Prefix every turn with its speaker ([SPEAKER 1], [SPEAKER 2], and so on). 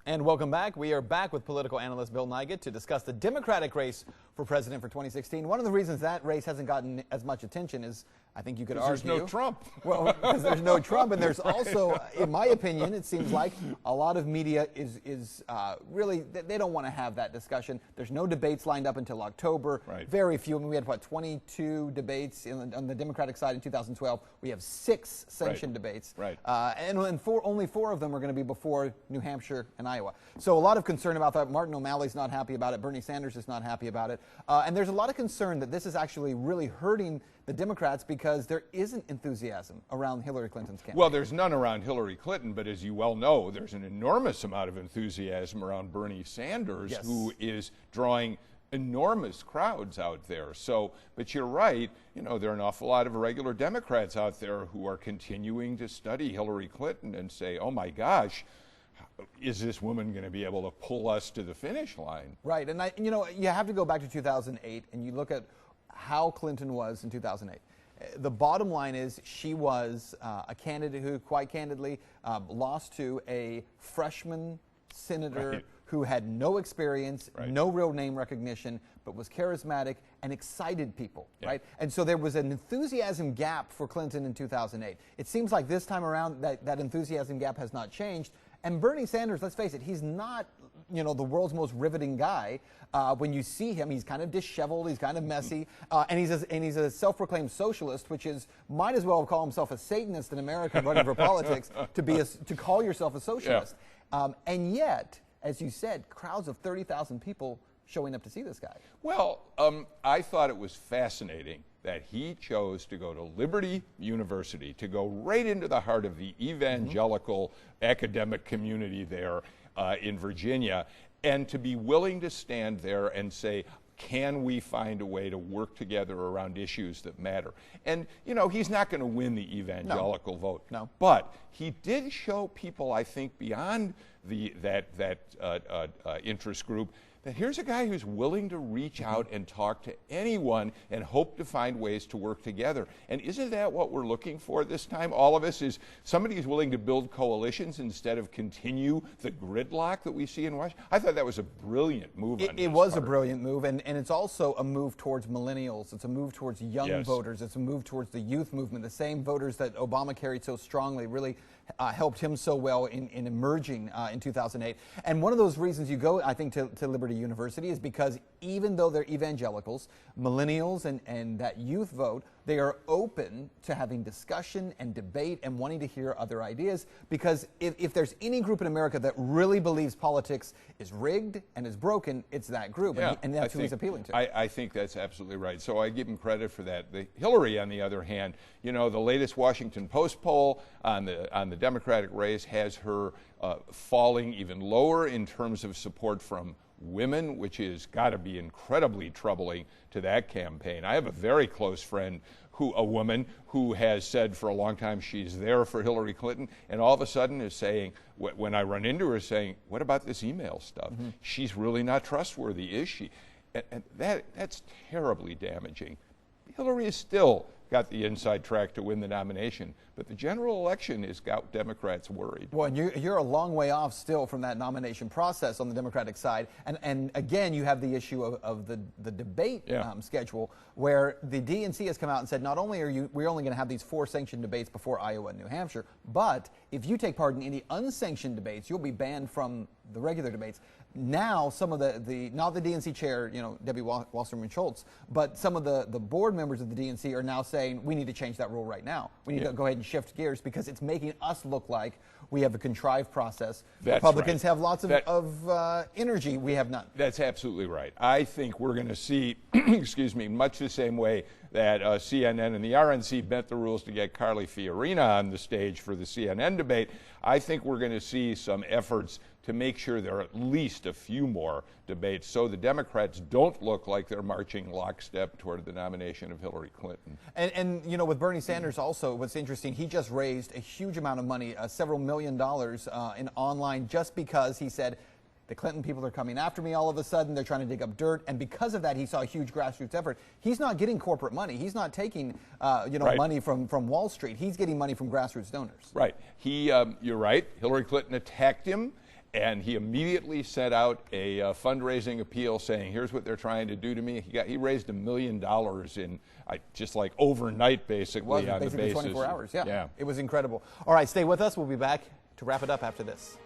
[SPEAKER 1] And welcome back. We are back with political analyst Bill Nigut to discuss the Democratic race for president for 2016. One of the reasons that race hasn't gotten as much attention is, I think you could argue,
[SPEAKER 2] there's no Trump.
[SPEAKER 1] Well, because there's no Trump, and there's also, in my opinion, it seems like a lot of media is really, they don't want to have that discussion. There's no debates lined up until October.
[SPEAKER 2] Right.
[SPEAKER 1] Very few. I mean, we had, what, 22 debates on the Democratic side in 2012. We have 6 sanctioned debates.
[SPEAKER 2] Right.
[SPEAKER 1] And only 4 of them are going to be before New Hampshire and Iowa. So a lot of concern about that. Martin O'Malley's not happy about it. Bernie Sanders is not happy about it. And there's a lot of concern that this is actually really hurting the Democrats because there isn't enthusiasm around Hillary Clinton's campaign.
[SPEAKER 2] Well, there's none around Hillary Clinton, but as you well know, there's an enormous amount of enthusiasm around Bernie Sanders,
[SPEAKER 1] Yes.
[SPEAKER 2] who is drawing enormous crowds out there. So, but you're right, you know, there are an awful lot of regular Democrats out there who are continuing to study Hillary Clinton and say, oh my gosh, is this woman going to be able to pull us to the finish line?
[SPEAKER 1] Right, and you know, you have to go back to 2008 and you look at how Clinton was in 2008. The bottom line is she was a candidate who, quite candidly, lost to a freshman senator
[SPEAKER 2] Right.
[SPEAKER 1] who had no experience,
[SPEAKER 2] Right.
[SPEAKER 1] no real name recognition, but was charismatic and excited people,
[SPEAKER 2] Yeah.
[SPEAKER 1] right? And so there was an enthusiasm gap for Clinton in 2008. It seems like this time around that enthusiasm gap has not changed. And Bernie Sanders, let's face it, he's not, you know, the world's most riveting guy. When you see him, he's kind of disheveled, he's kind of messy, and he's a self-proclaimed socialist, which is might as well call himself a Satanist in America running for politics to call yourself a socialist. And yet, as you said, crowds of 30,000 people showing up to see this guy.
[SPEAKER 2] Well, I thought it was fascinating that he chose to go to Liberty University, to go right into the heart of the evangelical academic community there in Virginia, and to be willing to stand there and say, can we find a way to work together around issues that matter? And, you know, he's not going to win the evangelical vote.
[SPEAKER 1] No.
[SPEAKER 2] But he did show people, I think, beyond that interest group, that here's a guy who's willing to reach out and talk to anyone and hope to find ways to work together. And isn't that what we're looking for this time? All of us, is somebody who's willing to build coalitions instead of continue the gridlock that we see in Washington. I thought that was a brilliant move.
[SPEAKER 1] It was a brilliant move, and it's also a move towards millennials. It's a move towards young
[SPEAKER 2] Yes.
[SPEAKER 1] voters. It's a move towards the youth movement, the same voters that Obama carried so strongly, really helped him so well in emerging in 2008. And one of those reasons you go, I think, to Liberty University is because even though they're evangelicals, millennials and that youth vote, they are open to having discussion and debate and wanting to hear other ideas, because if there's any group in America that really believes politics is rigged and is broken, it's that group,
[SPEAKER 2] Yeah,
[SPEAKER 1] and that's who he's appealing to.
[SPEAKER 2] I think that's absolutely right. So I give him credit for that. Hillary, on the other hand, you know, the latest Washington Post poll on the Democratic race has her falling even lower in terms of support from women, which has got to be incredibly troubling to that campaign. I have a very close friend, a woman who has said for a long time she's there for Hillary Clinton, and all of a sudden is saying, when I run into her, saying, what about this email stuff? She's really not trustworthy, is she? And that's terribly damaging. Hillary is still got the inside track to win the nomination, but the general election has got Democrats worried.
[SPEAKER 1] Well, and you're a long way off still from that nomination process on the Democratic side. And again, you have the issue of the debate schedule, where the DNC has come out and said, not only we're only going to have these 4 sanctioned debates before Iowa and New Hampshire, but if you take part in any unsanctioned debates, you'll be banned from the regular debates. Now, some of not the DNC chair, you know, Debbie Wasserman Schultz, but some of the board members of the DNC are now saying we need to change that rule right now. We need to go ahead and shift gears because it's making us look like we have a contrived process.
[SPEAKER 2] That's
[SPEAKER 1] Republicans
[SPEAKER 2] right.
[SPEAKER 1] have lots of energy. We have none.
[SPEAKER 2] That's absolutely right. I think we're going to see, excuse me, much the same way that CNN and the RNC bent the rules to get Carly Fiorina on the stage for the CNN debate. I think we're going to see some efforts to make sure there are at least a few more debates so the Democrats don't look like they're marching lockstep toward the nomination of Hillary Clinton.
[SPEAKER 1] And you know, with Bernie Sanders also, what's interesting, he just raised a huge amount of money, several $1 million in online, just because he said, the Clinton people are coming after me all of a sudden. They're trying to dig up dirt. And because of that, he saw a huge grassroots effort. He's not getting corporate money. He's not taking money from Wall Street. He's getting money from grassroots donors.
[SPEAKER 2] Right. You're right. Hillary Clinton attacked him. And he immediately set out a fundraising appeal saying, here's what they're trying to do to me. He raised $1 million in just like overnight, basically, on the basis.
[SPEAKER 1] 24 hours, yeah.
[SPEAKER 2] Yeah.
[SPEAKER 1] It was incredible. All right, stay with us. We'll be back to wrap it up after this.